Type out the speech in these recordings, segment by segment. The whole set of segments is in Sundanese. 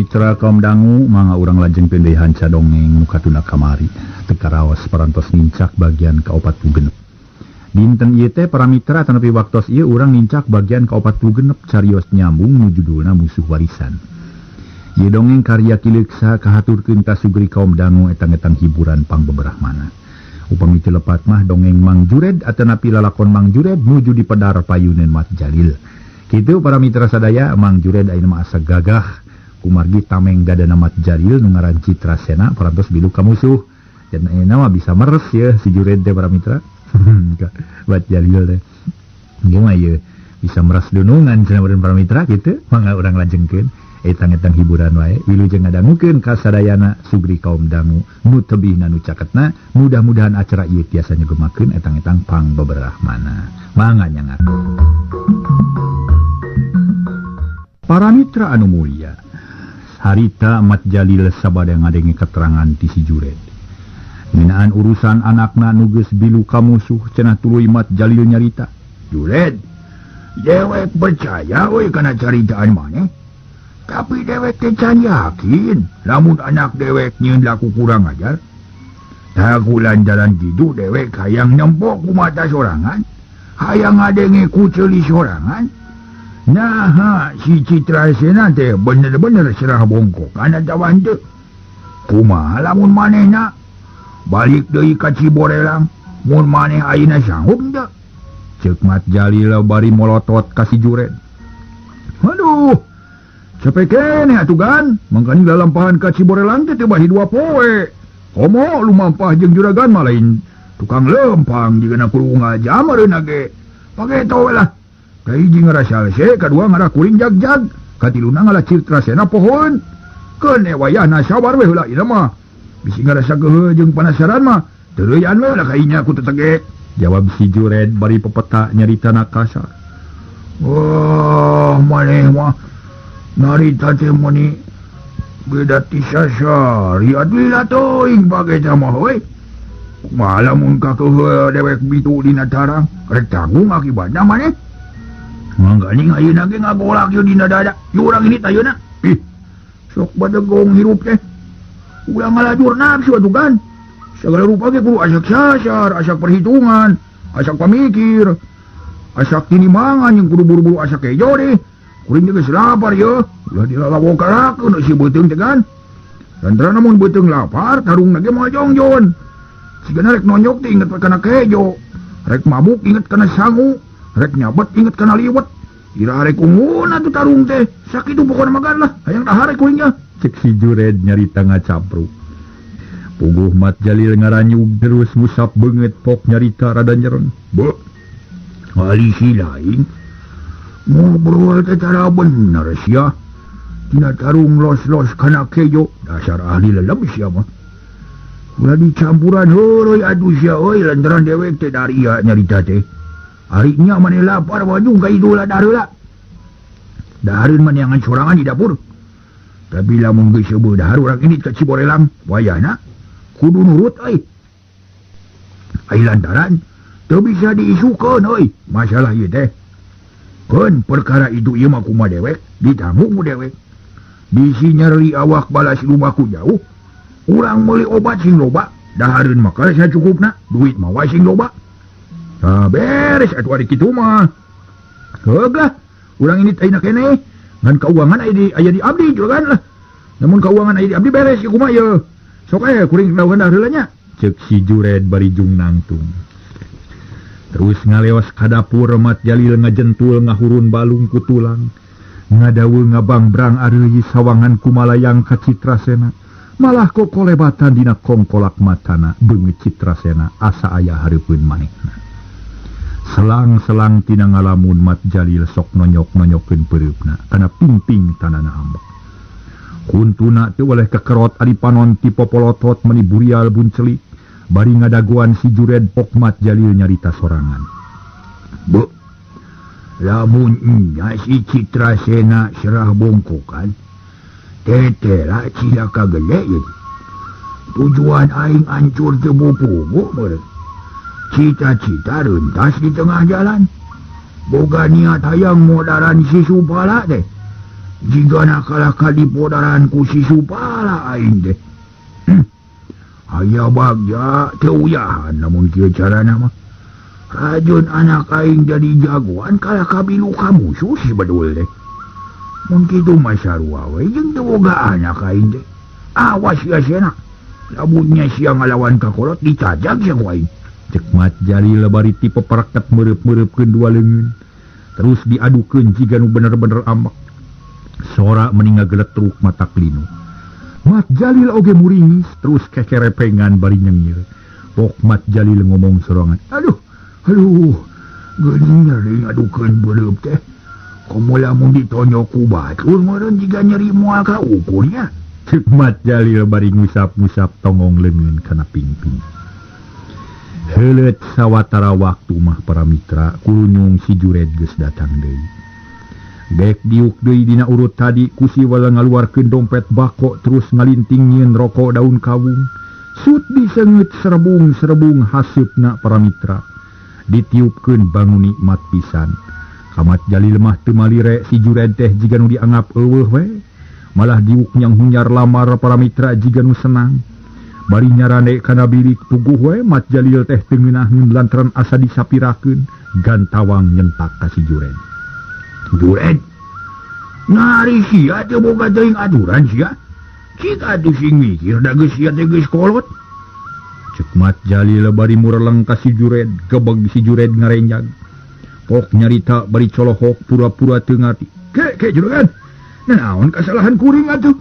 mitra kaum dangu manga urang lajeng pendehan cadongeng muka tuna kamari teka raos parantos nincak bagian ka-40 dinten ieu teh para mitra tanapi waktos ieu urang nincak bagian ka-40 carios nyambung nu judulna musuh warisan. Ieu dongeng karya Kileksa kahaturkeun ka sugri kaum dangu etang-etang hiburan pangbeberahmana. Upami telepat mah dongeng Mang Jured atanapi lalakon Mang Jured nuju di pedar payuneun Mat Jalil. Kitu para mitra sadaya Mang Jured ayeuna mah asa gagah kumargi tameng dadana Mat Jalil nu ngaran Citrasena parantos bilu ka musuh. Dan ayeuna mah bisa meres ya si Jured teh para mitra. Mat Jalil teh. Ieu mah ieu bisa meres dunungan cenah para mitra kitu mangga urang lajengkeun etang-etang hiburan wae wilujeng ngadangukeun ka sadayana sugri kaum dangu nu tebihna nu caketna mudah-mudahan acara ieu tiasa nyegemakeun etang-etang pangbeberahmana. Mangga nyangat. Para mitra anu mulia, harita Mat Jalil sabada ngadenge keterangan ti si Jured. Nginaan urusan anakna nu geus bilu ka musuh cenah tuluy Mat Jalil nyarita. Jured, dewek percaya we kana caritaan maneh. Tapi dewek teh can yakin lamun anak dewek nyieun laku kurang ajar. Taku lantaran kitu dewek hayang nempok ku mata sorangan, hayang ngadenge ku ceuli sorangan. Nah, si Citrasena teh bener-bener serah bongkok kana tawan teu. Kumaha lamun manehna balik deui ka Ciborelang mun maneh ayeuna sanggup teu? Ceuk Mat Jalil bari molotot ka si Jured. Aduh, cepet keneh atugan, mangkani lalampahan ka Ciborelang teh bahi 2 poe. Komo lumampah jeung juragan mah lain tukang lempang jigana kudu ngajamereunna ge. Pake towe lah. Kahiji ngarasa lese, kadua ngarah kuring jag-jag, katiluna ngalah Citrasena pohon. Keun wayahna sabar we heula ieu mah. Bisi ngarasa geuheuh jeung panasaran mah, teureuyaan we lah kainya ku tetege. Jawab si Jured bari pepeta nyaritana kasar. Wah, maneh mah narita teh meni beda ti sasari atuh lah teuing bage mah we. Kumaha lamun kakeuheuh dewek bitu dina tarang, rek tanggung akibatna maneh. Mangganing ayeuna ge ngagolak ieu dina dada. Ieu urang ini ayeuna. Ih. Sok badegong hirup teh. Ulah ngalajur nafsu atuh kan. Segala rupa ge kudu asak sasar, asak perhitungan, asak pamikir, asak tinimangan yang kudu buru-buru asak kejo deh. Kuring geus lapar yeuh. Ulah dilalawokarakeun si beuteung teh kan. Lantaran namun beuteung lapar, tarungna ge moal jongjon. Sigana rek nonyok teh inget kana kejo. Rek mabuk inget kana sangu. Rek nyabet inget kana liwet. Ira rek unguna tu tarung teh. Sakitu pokona magan lah. Hayang dahar kuringnya. Cek si Jured nyarita ngacapru. Puguh Mat Jalil ngaranyug terus ngusap beungeut pok nyarita rada nyereng. Be. Ali si lain. Ngobrol teh cara bener sia. Tina tarung los-los kana kejo. Dasar ahli lelem sia mah. Ulah dicampuran heureuy atuh sia euy lantaran dewek teh daria nyarita teh. Harinya maneh lapar wajung ka idola daheula. Dahareun maneh angan sorangan di dapur. Tapi lamun geus seubeuh dahar urang ini ka Ciborelang, wayahna kudu nurut euy. Ai lantaran teu bisa diisukeun euy masalah ieu teh. Keun perkara itu ieu mah kumaha dewek, ditanggung ku dewek. Bisi nyeri awak balas rumahku jauh. Urang meuli obat sing loba, dahareun mah kala sacukupna, duit mah wae sing loba. Beres atuh ari kitu mah. Heuglah, urang ini ayeuna keneh ngan keuangan aya di abdi juga kan lah. Namun keuangan aya di abdi beres ieu kumaha yeuh. Sok kuring lawan heula nya. Ceuk si Jured bari jung nangtung. Terus ngaleos ka dapur Mat Jalil ngajentul ngahurun balung ku tulang. Ngadaweung ngabangbrang areuy sawangan kumalayang ka Citrasena. Malah kok kolebatan dina kongkolak matana beungeut Citrasena asa aya hareupeun manehna. Selang-selang tina ngalamun Mat Jalil sok nonyok-nonyokeun peureupna kana pingping tanana hambak. Kuntuna teu oleh kekerot ari panon ti popolotot meni burial buncelik bari ngadaguan si Jured pok Mat Jalil nyarita sorangan. Be, lamun nya si Citrasena serah bongkokan, tetela cilaka gede ye. Tujuan aing ancur teu bopogo beureuh. Cita-cita rentas di tengah jalan. Boga niat hayang modaran si Supala teh. jika nakalaka di podaranku si supala aing teh. Aya bagja teuyahan namun kieu carana mah. Rajun anak aing jadi jagoan kalaka bilu kamu susi bedul teh. Mun kitu mah sarua we jeung teu boga anak aing teh. Awas ya sena. Lamunnya siang ngalawan kakolot dicajag sia ku aing. Cek Mat Jalil bari ti peperaket mereup-mereupkeun dua leungeun. Terus diadukeun jiga nu bener-bener amak. Sora meninga geletruk mata klinu. Mat Jalil oge muringis terus kekerepengan bari nyengir. Pok Mat Jalil ngomong sorangan. Aduh, geuning nyeri ngadukeun beureup teh. Komo lamun ditonyo ku batur meureun jiga nyeri moal ka ukurnya. Cek Mat Jalil bari ngusap-ngusap tongong leungeun kana pingping. Heuleut sawatara waktu mah para mitra kulunung si Jured geus datang deui. Bek diuk deui dina urut tadi ku si wala ngaluarkeun dompet bako terus ngalinting nyieun rokok daun kawung. Sut diseungeut serebung-serebung haseupna para mitra. Ditiupkeun bangun nikmat pisan. Kamat Jalil mah teu malire si Jured teh jiga nu dianggap eueuh we. Malah diuk nyang hunyar lamar para mitra jiga nu senang. Bari nyarane kana bilik tuguh we Mat Jalil teh teu ngeunahkeun lantaran asa disapirakeun gantawang nyentak ka si Jured. Jured, ngari sia teu boga teuing aturan sia. Cika atuh sing mikir da geus sia teh geus kolot. Cek Mat Jalil bari mureleng ka si Jured, gebeg si Jured ngarenjag. Pok nyarita bari colohok pura-pura teu ngarti. Ke juragan. Naon kasalahan kuring atuh?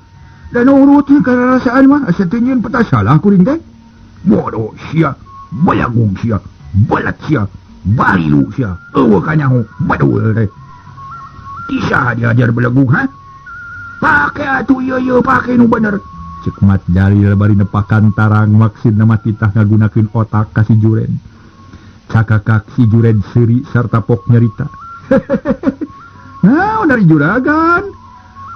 Dan urutin karasaan mah asa teu nyieun peta salah kuring teh. Bodoh sia, balagung sia, balat sia, barilu sia, eueuh kanyaho badul teh. Kisah diajar belagung ha? Pake atuh ieu pake nu bener. Cek Mat Jalil bari nepakan tarang maksudna mah titah ngagunakeun otak ka si Jured. Cakakak si Jured seuri sarta pok nyarita. Naon dari juragan?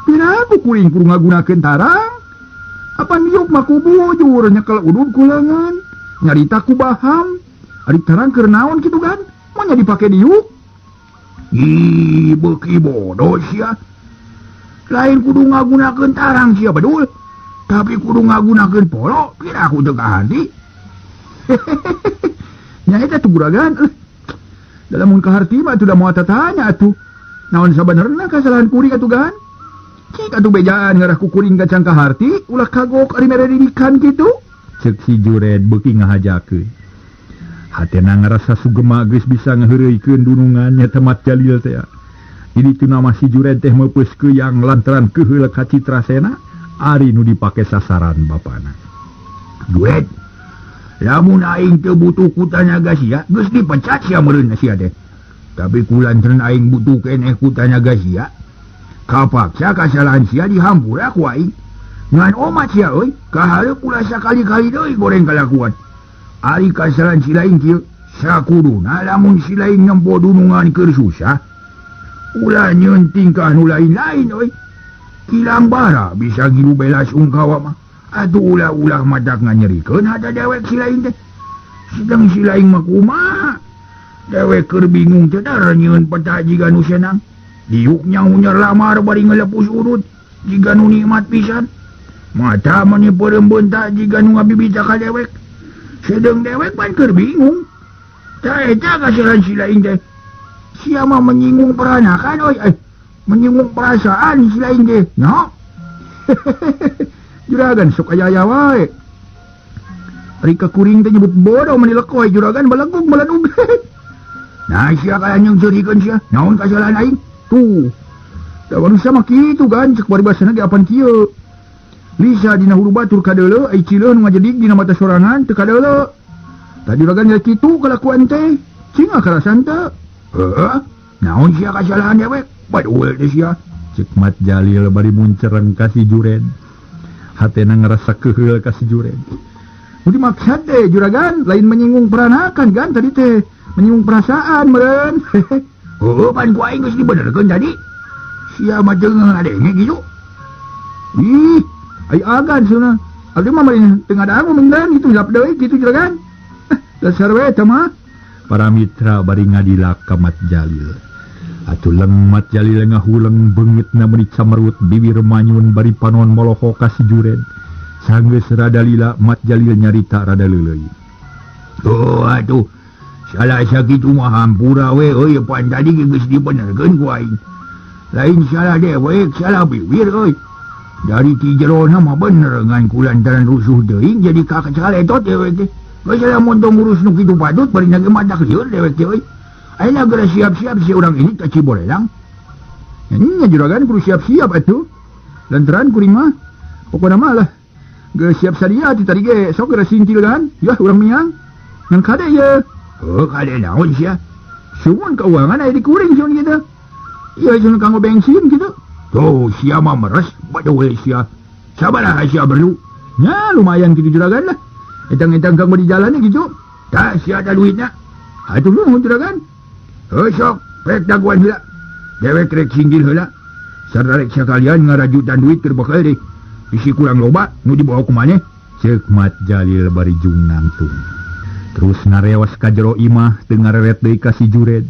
Piraku kuring kudu ngagunakeun tarang? Apa niuk mah ku bujur nyekel udud kulengan. Nyarita ku baham. Ari tarang keur naon kitu kan? Manya dipake diuk? Ih, beuki bodoh sia. Lain kudu ngagunakeun tarang sia bedul. Tapi kudu ngagunakeun polo, piraku teu kahandi. Nya eta tuh juragan. Dalam mun kaharti mah teu da moal tatanya atuh. Naon sabenerna kasalahan kuring atuh gan? Cik atuh bejaan ngarah ku kuring gacang kaharti, ulah kagok ari mere didikan kitu. Cek si Jured beuki ngahajakeun. Hatena ngarasa sugema geus bisa ngaheureuikeun dunungan nya Mat Jalil teh. Di ditu nama si Jured teh meupeus keuyang lantaran keheul ka Citrasena ari nu dipake sasaran bapana. Jured, lamun aing teu butuh ku tanyaga sia, geus dipecat sia meureun sia teh. Tapi kulantaran aing butuh keneh ku tanyaga sia, kapaksa kasalahan sia dihampura ku aing. Ngan omat sia euy, kahareup ulah sakali-kali deui goreng kalakuan. Ari kasalahan si lain kieu, sakuduna lamun si lain nempo dunungan keur susah, ulah nyieun tingkah nu lain-lain euy. Kilang bara bisa gilu belas ungkawa mah. Atuh ulah-ulah madak nganyerikeun hata dewek si lain teh. Sedang si lain mah kumaha? Dewek keur bingung teh dar nyieun peta jiga nu senang. Diuknya hunyar lamar bari ngelepus urut jiga nu nikmat pisan. Mata mani peurembeun tak jiga nu ngabibita ka dewek. Sedang dewek pan keur bingung. Ta eta kasalahan si lain teh. Sia mah menyinggung peranakan oi, menyinggung perasaan si lain teh. Nya. Juragan sok aya wae. Ari ka kuring teh nyebut bodoh mani lekoy juragan balegug meledug. Nah sia kaya nyung cerikeun sia. Naon kasalahan aing? Tuh. Da manusia mah kitu kan cek paribasana ge apan kieu. Lisa dina huru batur kadeuleu ai cileuh nu ngajedik dina mata sorangan teu kadeuleu. Tadi juragan ge kitu kalakuan teh. Cinga karasan teh. Heeh. Naon sia kasalahan dewek? Badul teh sia. Cek Mat Jalil bari muncereng ka si Jured. Hatena ngerasa keheul ka si Jured. Nu dimaksud teh juragan lain menyinggung peranakan kan tadi teh. Menyinggung perasaan meureun. Heueuh pan ku aing geus dibenerkeun tadi. Sia mah jeung ngadenge gitu. Ih, ai agan cenah. Abdi mah meureun teu ngadaang meureun kitu hilap deui kitu juragan. Dasar we teh mah. Para mitra bari ngadilak ka Mat Jalil. Atuh lengmat Jalil ngahulang beungit na meuni camerut bibir manyun bari panon moloho ka si Jured. Sanggeus rada lila Mat Jalil nyarita rada leuleuy. Oh atuh salah sakitu mah hampura we euy pan tadi geus dibenerkeun ku aing. Lain salah dewek salah bibir euy. Dari ti jerona mah bener ngan kulantaran rusuh teuing jadi kakacaletot dewek teh. Geus lamun tong ngurus nu kitu padut bari nage madak lieur dewek teh euy. Ayeuna geura siap-siap si urang ini ka Cibolelang. Nya juragan kudu siap-siap atuh. Lantaran kuring mah pokona mah lah geus siap sadia ti tadi ge sok geura singkil kan. Yah urang miang. Ngan kade ye. Oh kade naon sia. Sumun keuangan aya di kuring sun kitu. Iya sun kanggo bensin kitu. Tuh sia mah meres badowe sia. Sabaraha sia perlu. Nya lumayan kitu juragan lah. Etang-etang kanggo di jalan kitu. Tah sia ada duitna. Atuh nuhun juragan. Sok, rek daguan heula. Dewek rek singgil heula. Sarta rek sakalian ngarajutan duit keur bakal deui. Bisi kurang loba nu dibawa ku maneh. Ceuk Mat Jalil bari jung nangtung. Terus ngarewas ka jero imah teu ngareret deui ka si Jured.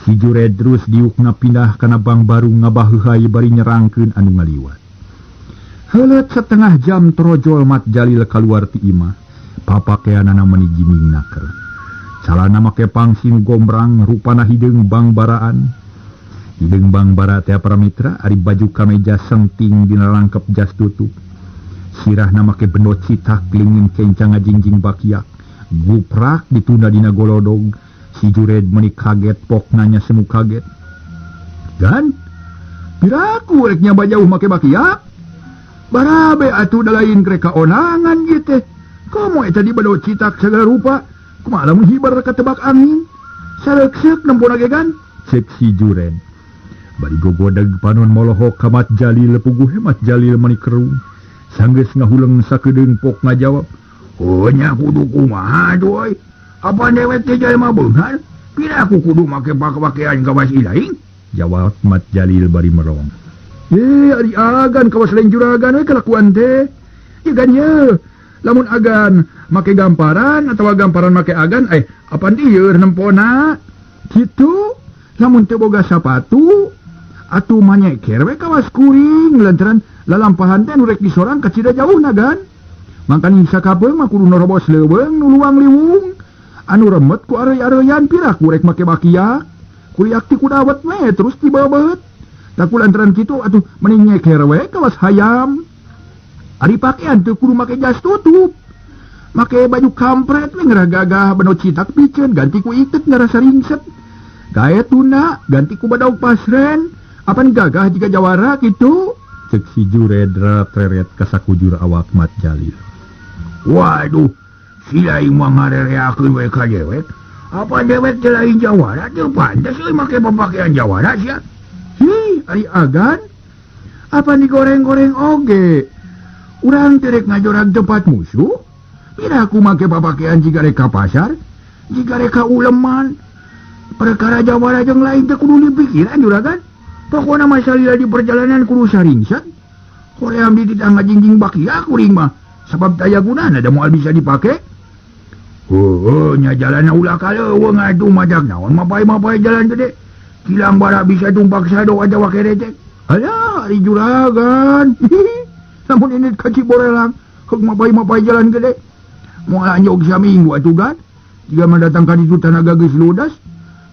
Si Jured terus diukna pindah kana bang baru ngabaheuhai bari nyerangkeun anu ngaliwat. Heuleut setengah jam trojol Mat Jalil kaluar ti imah. Papakeanana meuni giming naker. Salana make pangsin gombrang rupana hideung bang baraan. Hideung bang bara teh para mitra ari baju kameja sengting dina rangkep jas tutup. Sirahna make bendot citak lingin kencang ngajingjing bakiak. Guprak ditunda dina golodog. Si Jured meuni kaget pok nanya semu kaget. Dan piraku rek nyaba jauh make bakiak. Barabe atuh da lain krek kaonangan ieu teh. Komo eta di bendot citak segala rupa. Kumaha lamun hibar katebak angin. Sareuk-seuk nempona gegan. Cek si Jured. Bari gogodeg panon moloho ka Mat Jalil puguh Mat Jalil meuni kerung. Sanggeus ngahuleung sakedeung pok ngajawab. Oh nya kudu kumaha doy. Apa dewek teh jalma beunghar? Piraku kudu make pakaian kawas ilaing? Jawab Mat Jalil bari merong. Ye ari agan kawas lain juragan we kelakuan teh. Ye gan ye. Lamun agan make gamparan atawa gamparan make agan apan dieur nempona. Kitu. Lamun teu boga sapatu atuh manyeker we kawas kuring lantaran lalampahan teh nu rek disorang ka cida jauhna gan. Mangkana sakabeung mah kudu norobos leuweung nu luang liwung. Anu remet ku areuy-areuyan piraku rek make bakiak. Kuliak ti kudawet we terus tibebeut. Da kulantaran kitu atuh mending nyeker we kawas hayam. Ari pakean teu kudu make jas tutup. Make baju kampret we ngeragagah benot citak piceun ganti ku iket ngarasa ringset. Gae tuna ganti ku badaug pasren. Apan gagah jika jawara kitu? Cek si Jured reret ka sakujur awak Mat Jalil. Waduh, sila imah ngarereakeun we ka dewek. Apa dewek teh lain jawara teu pantes euy make papakean jawara sia. Hi, ari agan. Apa digoreng-goreng oge? Urang terek ngajorag tempat musuh. Piraku make papakean jika rek ka pasar, jika rek ka uleman. Perkara jawara jeung lain teh kudu dipikiran juragan. Pokona masalah di perjalanan kudu saringset. Hoream di tangga jingjing bakiak kuring mah. Sebab daya gunana da moal bisa dipake. Nya jalan ulah kaleuweung atuh majak naon mapai-mapai jalan gede. Kilang bara bisa tumpak sado aja wake recek. Alah, ari juragan. Namun ini ka Cibolelang, heuk mapai-mapai jalan gede. Moal anjog saminggu atuh gan. Jika mendatangkan itu tenaga geus ludas,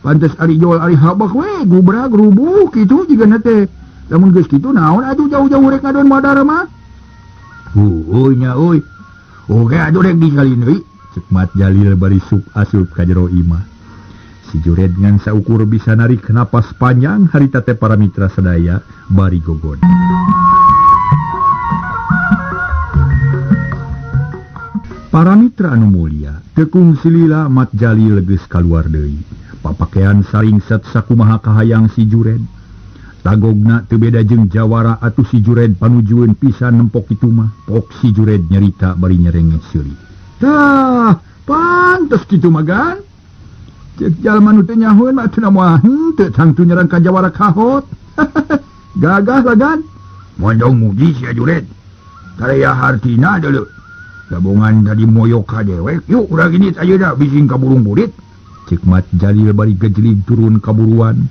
pantes ari jual ari habak we, gubrag rubuh kitu jigana teh. Lamun geus kitu naon atuh jauh-jauh rek ngadon madar mah. Nya euy. Oke atuh rek disalin euy. Cek Mat Jalil bari asup ka jero imah. Si Jured ngan saukur bisa narik napas panjang harita teh para mitra sadaya bari gogod. Para mitra anu mulia, tekung silila Mat Jalil geus kaluar deui. Papakean saringset sakumaha kahayang si Jured. Tagogna teu beda jeung jawara atuh si Jured panujueun pisan nempok kitu mah. Pok si Jured nyarita bari nyerenget seuli. Tah, pantes kitu mah gan. Cek jalma nu teu nyahoeun mah cenah moal henteu sangtu nyerang ka jawara kahot. Gagah lah gan. Mondong muji sia Jured. Karaya hartina deuleu. Gabungan tadi moyok ka dewek. Yuk urang ini ayeuna bising ka burung burit. Cek Mat Jalil bari gejlig turun kaburuan.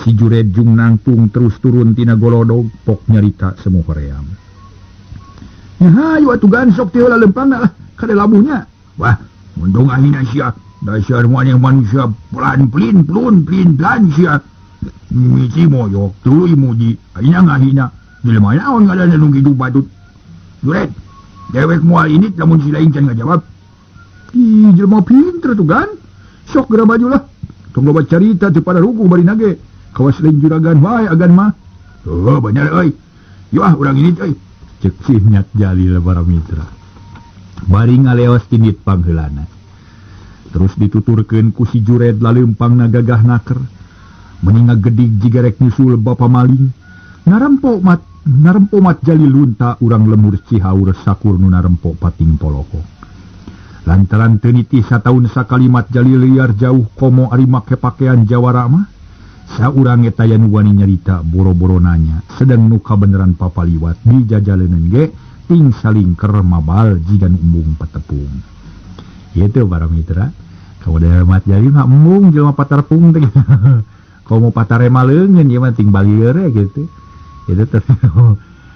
Si Jured jung nangtung terus turun tina golodog pok nyarita semu hoream. Hayu atugan sok teh lah lempang lah kada labuhnya. Wah, mundung ahina sia. Dasar yang manusia pelan-pelin sia. Misi moyok tuluy muji. Ahina ngahina. Jelema naon ngaranna nu kitu batut. Jured, dewek moal ini lamun si lain can ngajawab. Ih, jelema pinter tugan. Sok geura maju lah. Tong loba carita teu pada rugu bari nage. Kawas lain juragan wae agan mah. Oh, bener euy. Yo urang ini euy. Cek si Mat Jalil Baramitra. Bari ngaleos tinit pangheulana. Terus dituturkeun ku si Jured laleumpang nagagah naker. Mening ngagedig jiga rek nyusul bapa maling. Narempo Mat Jalil lunta urang lemur Cihaur sakur nu narempo pating poloko. Lantaran teu nitih sataun sakali Mat Jalil liar jauh komo ari make pakean jawara mah. Saurang eta anu wani nyarita boro-boro nanya sedang nu kabeneran papaliwat di jajaleuneun ge ting salingker mabal jigan umbung patepung. Ieu teh Baramitra. Kamu Mat Jalil mah embung jelema patarpung teh. Komo patare maleungeun ieu mah ting balieur gitu. Itu teh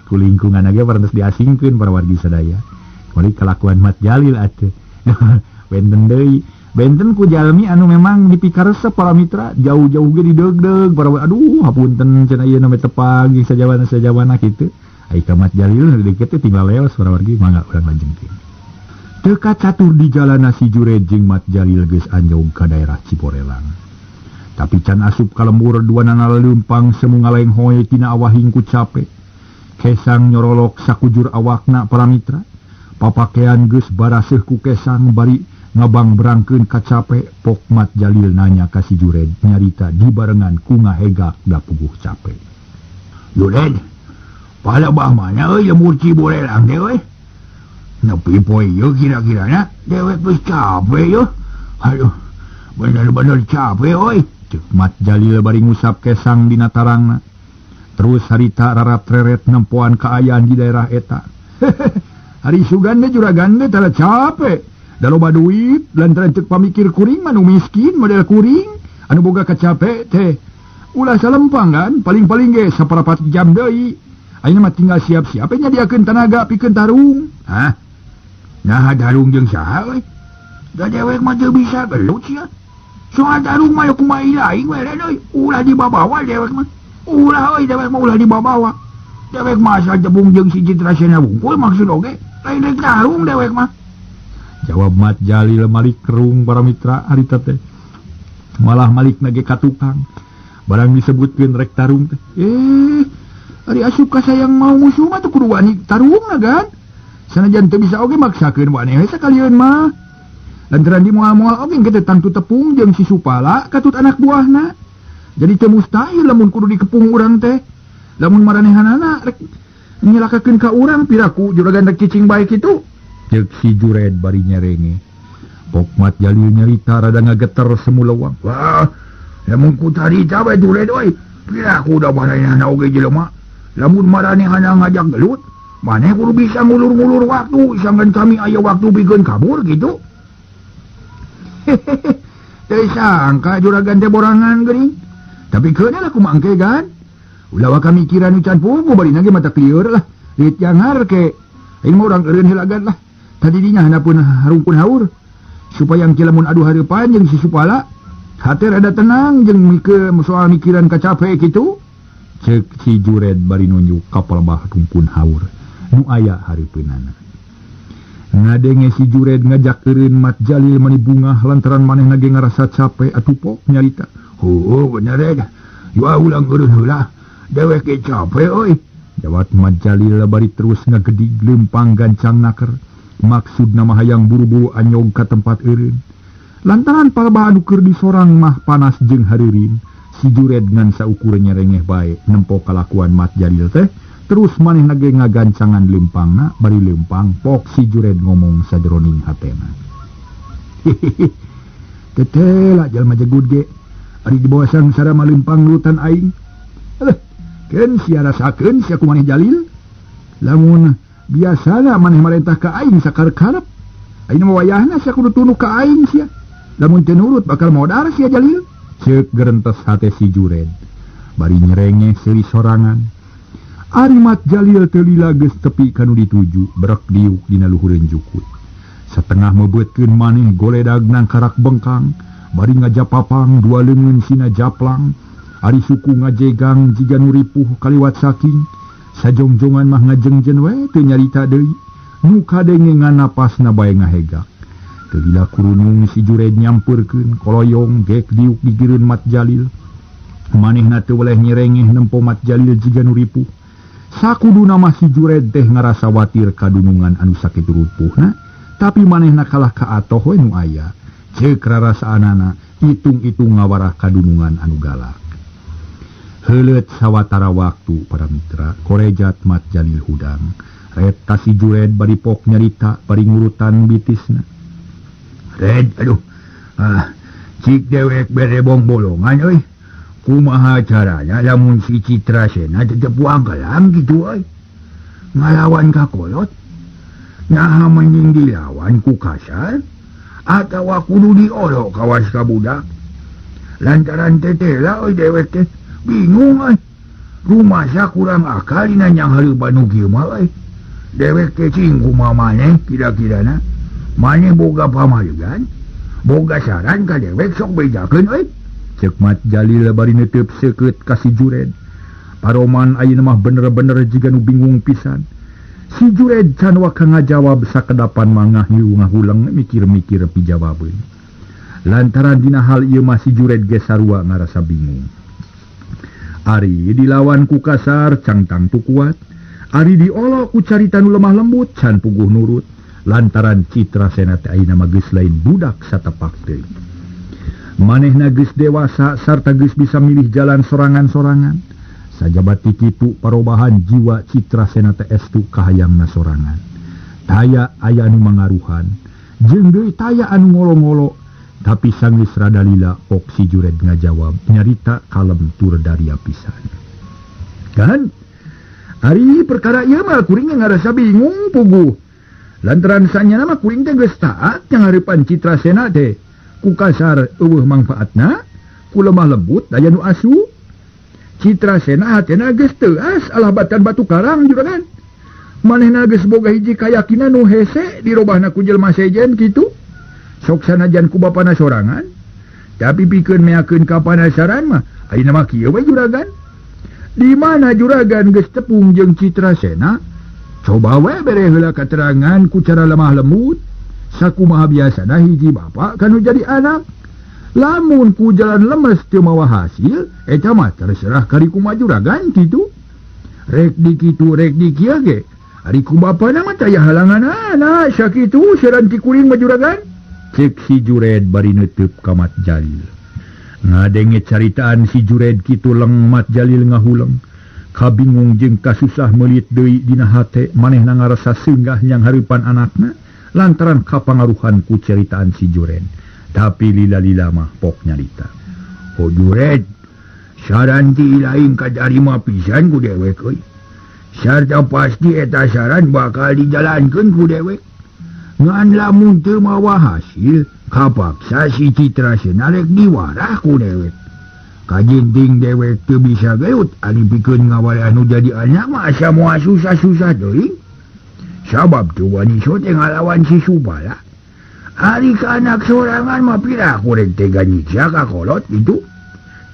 ku lingkungan ge parantos diasingkeun para wargi sadaya. Kumaha kelakuan Mat Jalil atuh. Benten deui. Benten ku jalmi anu memang dipikaresep para mitra jauh-jauh ge didegdeg para aduh hapunten cenah ieu na tepag sajawana kitu. Ai ka Mat Jalil deket teh tinggal leos para wargi mangga urang lajengkeun. Teu catur di jalan si Jured jeung Mat Jalil geus anjog ka daerah Ciporelang. Tapi can asup ka lembur duanana leumpang semu ngalaeng hoe tina awahing ku capek. Kesang nyorolok sakujur awakna para mitra. Papakean geus baraseuh ku kesang bari ngabang berangkeun ka capek pok Mat Jalil nanya ka si Jured nyarita dibarengan ku ngahegak da puguh capek. Jured, pala bah mana euy lemur Ciporelang teh euy? Nepi poe ieu kira-kirana dewek geus capek yo. Aduh, bener-bener capek euy. Cek Mat Jalil bari ngusap kesang dina tarangna. Terus harita rarat-reret nempoan kaayaan di daerah eta. Hari sugan teh juragan teh tara capek. Da loba duit lantaran cek pamikir kuring mah nu miskin model kuring anu boga kacapek teh. Ulah salempang kan paling-paling ge saparapat jam deui. Ayeuna mah tinggal siap-siap nyadiakeun tanaga pikeun tarung. Hah? Nah tarung jeung saha euy? Da dewek mah teu bisa gelut sia. Soal tarung mah kumaha ilaing we euy. Ulah dibabawa dewek mah. Ulah euy dewek mah ulah dibabawa. Dewek mah asal jebung jeung si Citra Sena bungkul maksud oge. Lain rek tarung dewek mah. Jawab Mat Jalil malik kerung para mitra harita teh. Malah malik nage ka tukang. Barang disebutkeun rek tarung teh. Ari asup ka sayang mau musuh mah teu kudu wani tarungna kan. Sanajan teu bisa oge maksakeun wani we sakalieun mah. Lantaran di moal-moal oge kita tangtu tepung jeung si Supala katut anak buahna. Jadi teu mustahil lamun kudu dikepung urang teh. Lamun maranehanana rek nyelakakeun ka urang piraku juragan rek cicing bae kitu. Cek si Jured bari nyerenge. Pok Mat Jalil nyarita rada ngageter semu leuwang. Wah, lamun ku carita bae Jured euy. Piraku da maranehanana oge jelema. Lamun maranehanana ngajak gelut, maneh kudu bisa ngulur-ngulur waktu sanggan kami aya waktu pikeun kabur gitu. Teu sangka juragan teh borangan geuning. Tapi keuna lah kumangke kan. Ulah kami kira nu can pugu bari nage mata klieur lah. Lit jangar ke. Aing mah urang eureun heulagan lah. Tadi dinya hanapun harungkun haur. Supaya yang lamun adu hareupan jeung si Supala hate rada tenang jeung soal mikiran kacapek kitu. Cek si Jured bari nunjuk ka palebah rungkun haur nu aya hareupeunana. Ngadenge si Jured ngajakeun Mat Jalil mani bungah lantaran maneh nage ngarasa capek atuh pok nyarita. Bener ya. Yo ulang eureun heula. Dewek ge capek euy. Jawab Mat Jalil bari terus ngagedig leumpang gancang naker. Maksudna mah hayang buru-buru anyog ka tempat eureun. Lantaran palebah anu keur disorang mah panas jeung hareurin, si Jured ngan saukur nyerengeh bae nempo kalakuan Mat Jalil teh. Terus maneh nage ngagancangan leumpangna bari leumpang pok si Jured ngomong sajroning hatena. Tetela jalma jegud ge. Ari di bawah sangsara mah leumpang lutan aing. Keun sia rasakeun sia kumaneh Jalil. Lamun biasana maneh marentah ka aing sakar-karep. Aing mah wayahna sia kudu tunduk ka aing sia. Lamun teu nurut bakal modar sia Jalil. Ceuk gerentes hate si Jured. bari nyerenge seri sorangan. Ari Mat Jalil teu lila geus tepi kanu dituju berek diuk dina luhureun jukut. Satengah mebeutkeun maneh goledag nang karak bengkang, bari ngajapapang dua leungeun sina japlang. Ari suku ngajegang jiga nu ripuh kaliwat saking, sajongjongan mah ngajengjen we teu nyarita deui. Nu kadenge nganapasna bae ngahegak. Teu lila kurunung si Jured nyampeurkeun koloyong gek diuk digireun Mat Jalil. Manehna teu weleh nyerengeh nempo Mat Jalil jiga nu ripuh. Sakuduna mah si Jured teh ngarasa watir kadunungan anu sakitu rupuhna, tapi manehna kalah ka atoh we nu aya. Ceuk rarasaanana itung-itung ngawarah kadunungan anu galak. Heuleut sawatara waktu para mitra korejat Mat Jalil hudang. Ret ka si Jured bari pok nyarita bari ngurutan bitisna. Red, aduh, cik dewek berebong bolongan euy. Kumaha caranya lamun si Citra Sena tetep puang kalam gitu euy. Ngalawan ka kolot. Nyaha mending dilawan ku kasar atawa kudu diolok kawas ka budak. Lantaran tetela euy dewek teh bingung euy. Rumasa kurang akal dina nyang hareupan nu kieu mah euy. Dewek teh cing kumaha maneh kira-kirana. Maneh boga pamajugan, boga saran ka dewek sok bejakeun euy. Ceuk Mat Jalil bari neuteub seukeut ka si Jured. Paroman ayeuna mah bener-bener jiga nu bingung pisan. Si Jured can waka ngajawab sakedapan mangah ngahulang mikir-mikir pijawabeun. Lantaran dina hal ieu mah si Jured ge sarua ngarasa bingung. Ari dilawan ku kasar cangtang tu kuat, ari diolok ku carita nu lemah lembut can puguh nurut. Lantaran Citra Sena teh ayeuna mah geus lain budak satepak deui. Manehna geus dewasa sarta geus bisa milih jalan sorangan-sorangan. Sajabat ti kitu parobahan jiwa Citra Sena teh estu kahayangna sorangan. Taya aya anu mangaruhan, jeung deui taya anu ngolo-ngolo, tapi sanggeus rada lila pok si Jured ngajawab nyarita kalem tur daria pisan. Kan? Ari perkara ieu mah kuring ngarasa bingung puguh. Lantaran sanyana mah kuring teh geus taat yang hareupan Citra Sena teh. Ku kasar eueuh mangfaatna, ku lemah lembut daya nu asu. Citra Sena hatena geus teuas alah batan batu karang juragan. Manehna geus boga hiji kayakinan nu hese dirobahna ku jelema sejen kitu. Sok sanajan ku bapana sorangan, tapi pikeun meakeun kapanasaran mah ayeuna mah kieu we juragan. Di mana juragan geus tepung jeung Citra Sena? Coba we bere heula katerangan ku cara lemah lembut. Sakumaha biasana hiji bapak kanu jadi anak. Lamun ku jalan lemes teu mawa hasil, eta mah terserah kari kumaha juragan kitu. Rek di kitu rek di kieu ge. Ari ku bapana mah taya halanganana sakitu seueureuan ti kuring mah juragan. Cek si Jured bari neuteub ka Mat Jalil. Ngadenge caritaan si Jured kitu leng Mat Jalil ngahuleng. Kabingung jeung kasusah meulit deui dina hate manehna ngarasa seunggah nyang hareupan anakna lantaran kapangaruhan ku ceritaan si Jured. Tapi lila-lila mah pok nyarita. Oh Jured, saran ti lain kadarima pisan ku dewek euy. Sarta pasti eta saran bakal dijalankeun ku dewek. Ngan lamun teu mawa hasil, kapaksa si Citra Sena rek diwarah ku dewek. Kajinting dewek teu bisa geut ari pikeun ngawale anu jadi anak mah asa moal susah-susah deui. Sabab tu wani sote ngalawan si Subala. Ari ka anak sorangan mah pira kurek tega nyiksa ka kolot gitu.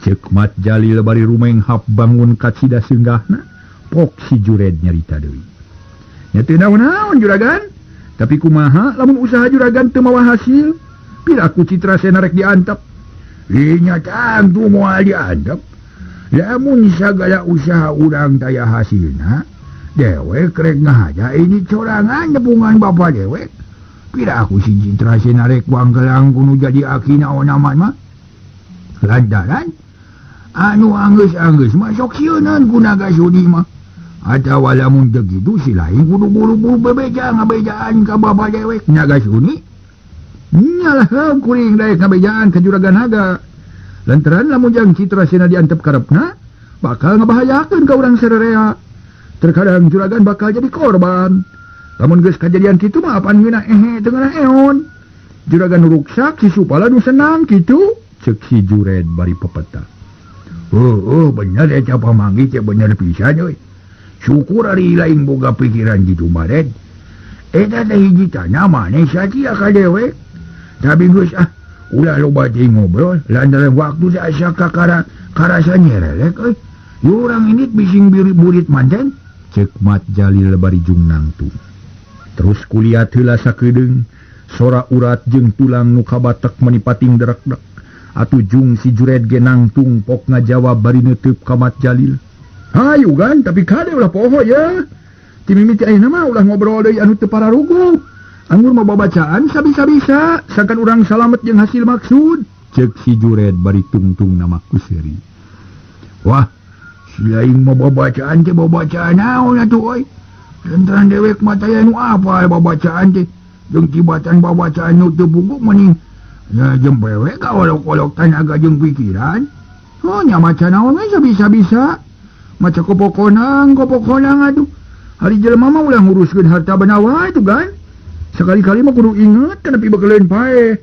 Ceuk Mat Jalil bari rumenghap bangun kacida seunggahna, pok si Jured nyarita deui. Nya teu naon-naon juragan, tapi kumaha lamun usaha juragan teu mawa hasil? Pira ku Citra Sena rek diantep. Nya tang tu moal diantep. Lamun sagala usaha urang taya hasilna, dewek rek ngahaja ini corangan nepungan bapa dewek. Pira aku si Citra Sena rek wanggelang kudu jadi akina onaman mah. Lantaran anu anggeus-anggeus mah sok sieunan ku naga sudi mah. Atawa lamun teu kitu si lain kudu buru-buru bebeja ngabejaan ka bapa dewek naga sudi. Nyalah kuring daek ngabejaan ka juragan naga. Lantaran lamun jang Citra Sena diantep karepna, bakal ngabahayakeun ka urang sarerea. Terkadang juragan bakal jadi korban. Lamun geus kajadian kitu mah apan geuna teu ngeunah eon. Juragan ruksak si Supala nu senang kitu, ceuk si Jured bari pepeta. bener ya pamanggih cek bener pisan euy. Syukur ari lain boga pikiran gitu Maret. Eta teh hiji tanya maneh satia ka dewek. Tapi geus ulah loba teh ngobrol lantaran waktu asa karasa nyerelek euy. Yu urang ini bising burit manten. Cek Mat Jalil bari jung nangtung. Terus kulihat heula sakedeung sora urat jeung tulang nu kabatek menipating derek-dek. Atuh jung si Jured ge nangtung pok ngajawab bari neuteub ka Mat Jalil. Hayu kan, tapi kade ulah poho ya. Ti mimiti ayeuna mah ulah ngobrol deui anu teu pararugu. Anggur mau babacaan sabisa-bisa, sakan urang salamet jeung hasil maksud. Cek si Jured bari tungtung nama kuseri. Wah, si lain mau babacaan teh babacaan naon atuh euy. Lantaran dewek mah teh anu apa babacaan teh. Jeung tibatan babacaan nu teu buku mending ya jeung pewe ka olok-olok tanaga jeung pikiran. Oh nya maca naon we sabisa-bisa. Maca kopokonang aduh. Hari jelema mah ulah nguruskeun harta benawa itu kan. Sekali-kali mah kudu inget kana pi bakaleun pae.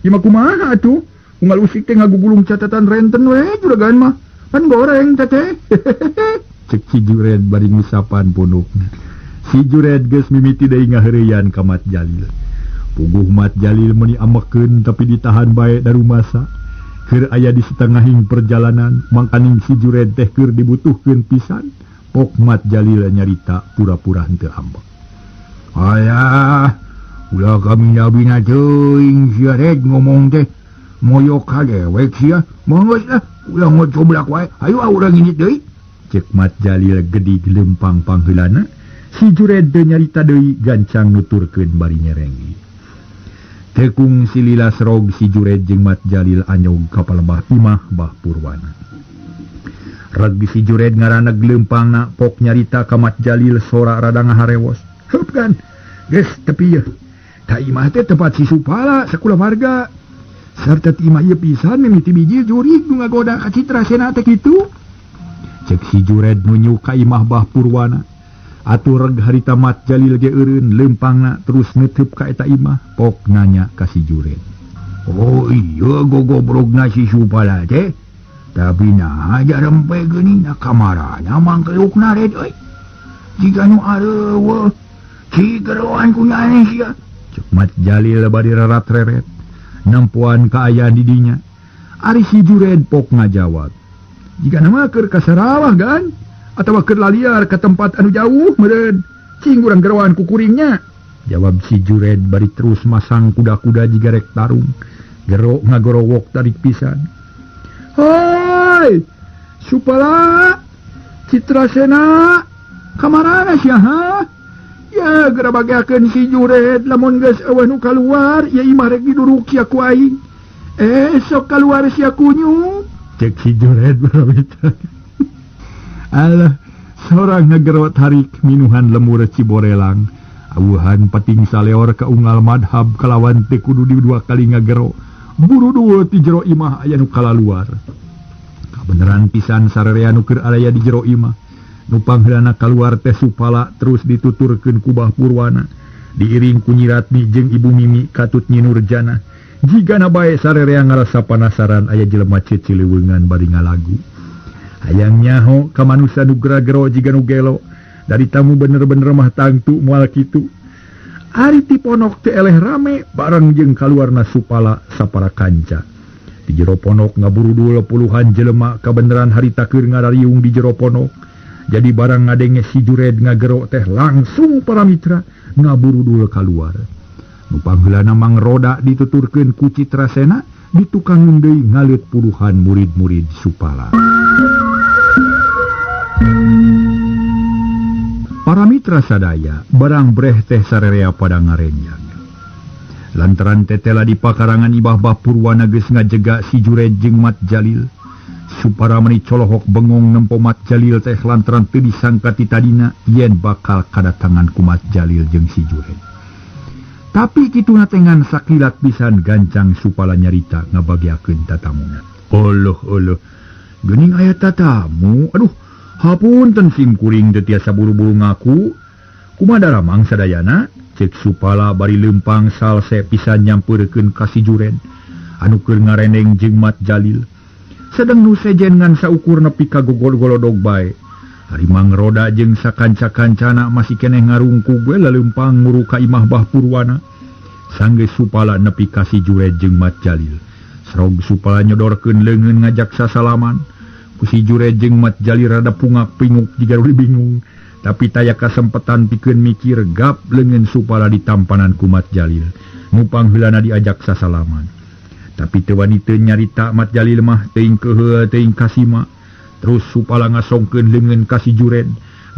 Ieu mah kumaha atuh? Unggal usik teh ngagugulung catatan renten we juragan mah. Pan goreng teteh. Cek si Jured bari ngusapan pondokna. Si Jured geus mimiti deui ngaheureyan ka Mat Jalil. Puguh Mat Jalil meuni amekeun tapi ditahan bae daru masa. Keur aya di setengahing perjalanan, mangkaning si Jured teh keur dibutuhkeun pisan. Pok Mat Jalil nyarita pura-pura henteu ambek. Alah, ulah kami nabina teuing sia Red ngomong teh. Moyok ka dewek sia. Manggeus lah, ulah ngocoblak wae. Hayu urang ngini deui. Cek Mat Jalil gedi lempang pangheulana. Si Jured teh nyarita deui gancang nuturkeun bari nyerengi. Tekung silila serog si Jured jeung Mat Jalil anyog ka palebah imah Bah Purwana. Reg si Jured ngaraneg leumpangna pok nyarita ka Mat Jalil sora rada ngaharewos. Heup kan, geus tepi yeuh. Ta imah teh tempat si Supala sakula warga. Sarta ti imah ieu pisan mimiti biji jurig nu ngagoda ka Citra Sena teh kitu. Cek si Jured nunyu ka imah Bah Purwana. Atuh reg harita Mat Jalil ge eureun leumpangna terus neuteub ka eta imah pok nanya ka si Jured. Oh iya gogobrogna si Supala teh. Tapi nah jarempe geuning kamarana mangkeukna Red euy. Jika nu areueuh si geroan kunyane sia. Cek Mat Jalil bari rerat-reret nempuan kaayaan di dinya. Ari si Jured pok ngajawab. Jika nama keur ka Sarawak kan? Atau keur laliar ke tempat anu jauh meureun cing urang geroan ku kuringnya. Jawab si Jured bari terus masang kuda-kuda jiga rek tarung. Gero ngagorowok tarik pisan. Hoi Supala Citra Sena kamarana sia ha? Ya geura bageakeun si Jured lamun geus eueuh nu kaluar ya imah rek diduruk sia ku aing. Sok kaluar sia kunyu. Cek si Jured baramita. Alah, seorang ngagerot harik minuhan lemur Ciborelang. Awuhan pating saleor ka unggal madhab kalawan teh kudu di dua kali ngagero. Buru-dua ti jero imah aya nu kalaluar. Kabeneran pisan sarerea nu keur aya di jero imah. Nu pangheulana kaluar teh Supala terus dituturkeun ku Bah Purwana. Diiring ku Nyi Ratmi jeung Ibu Mimi katut Nyi Nurjana. Jigana bae sarerea ngarasa panasaran aya jelema cicileuweungan bari ngalagu. Hayang nyaho ka manusia nu gera-gero jiga nu gelo. Dari tamu bener-bener mah tangtu moal kitu. Ari ti ponok teh eleh rame bareng jeung kaluarna Supala sapara kanca. Di jero ponok ngaburu puluhan jelema kabeneran harita keur ngarariung di jero ponok. Jadi barang ngadenge si Jured ngagero teh langsung para mitra ngaburu kaluar. Nu pangheulana Mang Roda dituturkeun ku Citra Sena ditukang deui ngaleut puluhan murid-murid Supala. Para mitra sadaya barang breh teh sarerea pada ngarenjang. Lantaran tetela di pakarangan ibah Bah Purwana geus ngajega si Jured jeung Mat Jalil. Supara meni colohok bengong nempo Mat Jalil teh lantaran teu disangka ti tadina yen bakal kadatangan ku Mat Jalil jeung si Jured. Tapi kituna teh ngan sakilat pisan gancang Supala nyarita ngabagiakeun tatamuna. Oloh, geuning aya tatamu. Aduh, hapunten sim kuring teu tiasa buru-buru ngaku. Kumaha daramang sadayana? Cek Supala bari leumpang salse pisan nyampeurkeun ka si Jured anu keur ngareneng jeung Mat Jalil. sedang nu sejen ngan saukur nepi ka gogol-golodog bae. Harimang roda jeung sakanca-kancana masih keneh ngarungkug we laleumpang muru ka imah Bah Purwana. Sanggeus supala nepi ka si Jured jeung Mat Jalil. Sarog supala nyodorkeun leungeun ngajak sasalaman. Ku si Jured jeung Mat Jalil rada pungak pinguk jiga bingung. Tapi taya kasempetan pikeun mikir gap leungeun supala ditampanan ku Mat Jalil. Nu pangheulana diajak sasalaman. Tapi teu wani teu nyarita Mat Jalil mah teuing keheul teuing kasima. Terus supala ngasongkeun leungeun ka si Jured.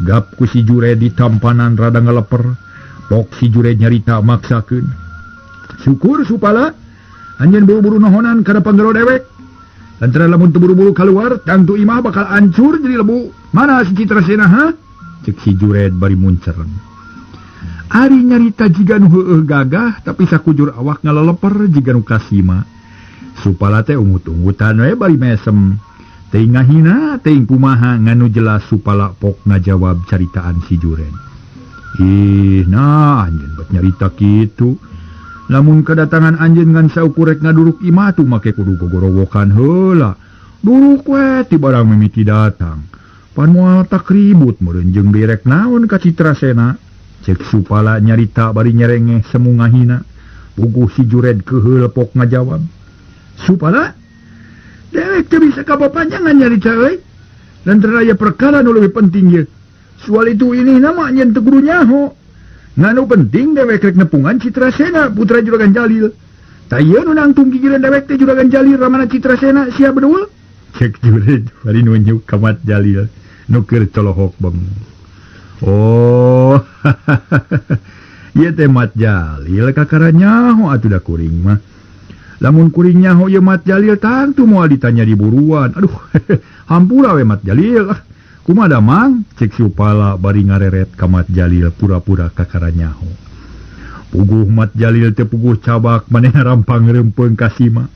Gap ku si Jured ditampanan rada ngaleper. Pok si Jured nyarita maksakeun. Syukur supala anjeun buru-buru nohonan kana panggelo dewek. Lantaran lamun teu buru-buru kaluar, tangtu imah bakal hancur jadi lebu. Mana si Citrasena ha? Cek si Jured bari muncereng. Ari nyarita jiga nu heueuh gagah tapi sakujur awak ngaleleper jiga nu kasima. Supala teh ungut-ungutan we bari mesem. Teuing ngahina, teuing kumaha nganu jelas supala pok ngajawab caritaan si Jured. Ih, nah anjeun bet nyarita kitu. Lamun kedatangan anjeun ngan saukurek ngaduruk imah tu make kudu gogorowokan heula. Duruk we ti barang mimiti datang. Pan moal tak ribut meureun jeung direk naon ka Citrasena. Cek supala nyarita bari nyerengeh semu ngahina. Puguh si Jured keheul pok ngajawab. Supala dewek teu bisa kapapanjangan nyarita euy. Lantaran aya perkara nu leuwih penting ye. Soal itu ini nama nyen teu kudu nyaho. Nganu penting dewek rek nepungan Citrasena putra Juragan Jalil. Taya nu nangtung gigireun dewek teh Juragan Jalil ramana Citrasena sia beduul. Cek Jured bari nunjuk ka Mat Jalil nu keur colohok bengong. Oh. Ieu teh Mat Jalil kakara nyaho atuh da kuring mah. Lamun kuring nyaho ye Mat Jalil tangtu moal ditanya di buruan. Aduh, hampura we Mat Jalil. Kumaha mang? Cek supala bari ngareret ka Mat Jalil pura-pura kakara nyaho. Puguh Mat Jalil teh puguh cabak maneh rampang reupeung kasima.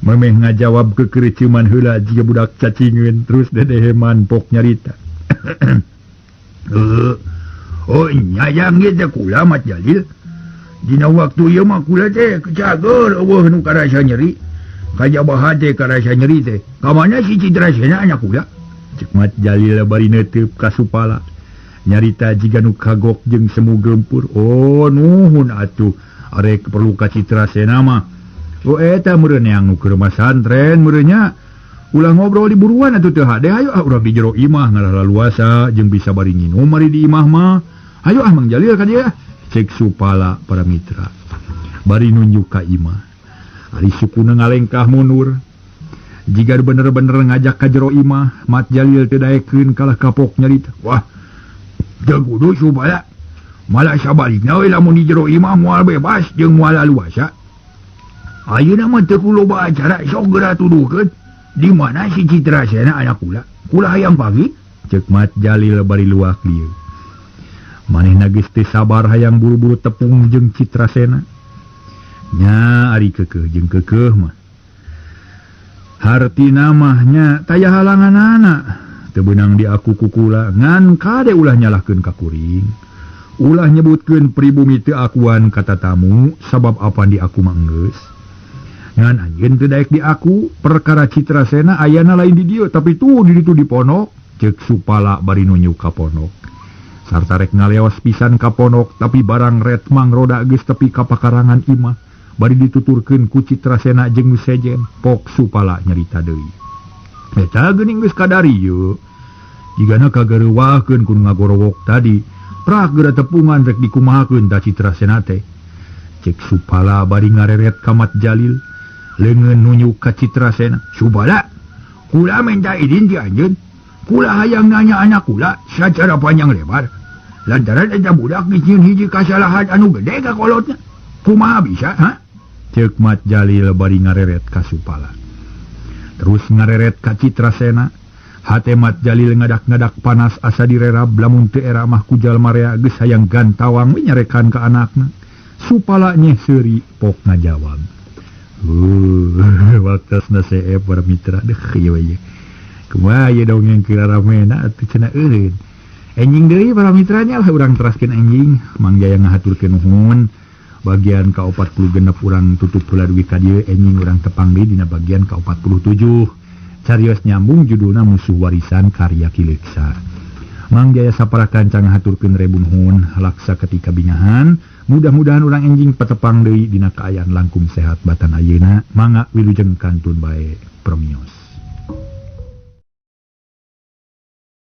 Memeh ngajawab kekereuceuman heula jiga budak cacingeun terus dedeheman pok nyarita. Oh nyayang ge teh kula Mat Jalil. Dina waktu ieu mah kula teh kecager eueuh nu karasa nyeri. Kajabaha teh karasa nyeri teh. Ka mana si Citrasena anya kula? Cek Mat Jalil bari neuteup ka supala. Nyarita jiga nu kagok jeung semu gempur. Oh nuhun atuh. Arek perlu ka Citrasena mah. Oh eta meureun yang nu keur masantren meureun nya. Ulah ngobrol di buruan atuh teu hade hayu urang di jero imah ngalaluasa jeung bisa bari nginum mari di imah mah. Hayu Mang Jalil ka dieu. Cek supala para mitra. Bari nunjuk ka imah. Ari sukuna ngalengkah mundur. Jika bener-bener ngajak ka jero imah, Mat Jalil teu daekeun kalah kapok nyarita. Wah, teu kudu supaya. Malah sabalikna we lamun di jero imah moal bebas jeung moal laluasa. Ayeuna mah teu loba acara sok geura tuduhkeun. Di mana si Citrasena anak kula? Kula hayang pagi? Cek Mat Jalil bari luak lieu. Manehna geus teu sabar hayang buru-buru tepung jeung Citrasena. Nya ari keukeuh jeung keukeuh mah. Hartina mahnya taya halanganana. Teu beunang di aku kukula ngan kade ulah nyalahkeun ka kuring. Ulah nyebutkeun pribumi teu akuan kata tamu sabab apa di aku mah geus. Ngan anjeun teu daek di aku perkara Citrasena ayana lain di dieu tapi tuh di ditu di ponok. Ceuk supala bari nunjuk ka ponok. Sarta rek ngaleos pisan ka ponok tapi barang ret mangroda geus tepi ka pakarangan imah. Bari dituturkeun ku Citrasena jeung sejen. Pok supala nyarita deui. Eta geuning geus kadari yeu. Jigana kagareuwahkeun ku ngagorowok tadi. Prak geura tepungan rek dikumahakeun ta Citrasena teh. Cek supala bari ngareret ka Mat Jalil. Leungeun nunjuk ka Citrasena. Supala, kula minta izin ti anjeun. Kula hayang nanya anak kula secara panjang lebar. Lantaran eta budak ngicieun hiji kasalahan anu gede ka kolotna. Kumaha bisa, ha? Ceuk Mat Jalil bari ngareret ka supala. Terus ngareret ka Citrasena. Hate Mat Jalil ngadak-ngadak panas asa direrab lamun teu era mah ku jalma rea geus hayang gantawang nyarekan ka anakna. Supala nyeh seuri pok ngajawab. Waktasna seep para mitra deh ieu we. Kumaha ieu dongeng keur ramena atuh cenah eureun. Enjing deui para mitranya lah urang teraskeun enjing. Mang Jaya ngahaturkeun nuhun. Bagian ka-46 urang tutup heula dugi ka dieu enjing urang tepang deui dina bagian ka-47. Carios nyambung judulna Musuh Warisan karya Kileksa. Mang Jaya sapara kancang haturkeun rebun nuhun laksa ketika bingahan. Mudah-mudahan urang enjing patepang deui dina kaayaan langkung sehat batan ayeuna. Mangga wilujeng kantun bae promios.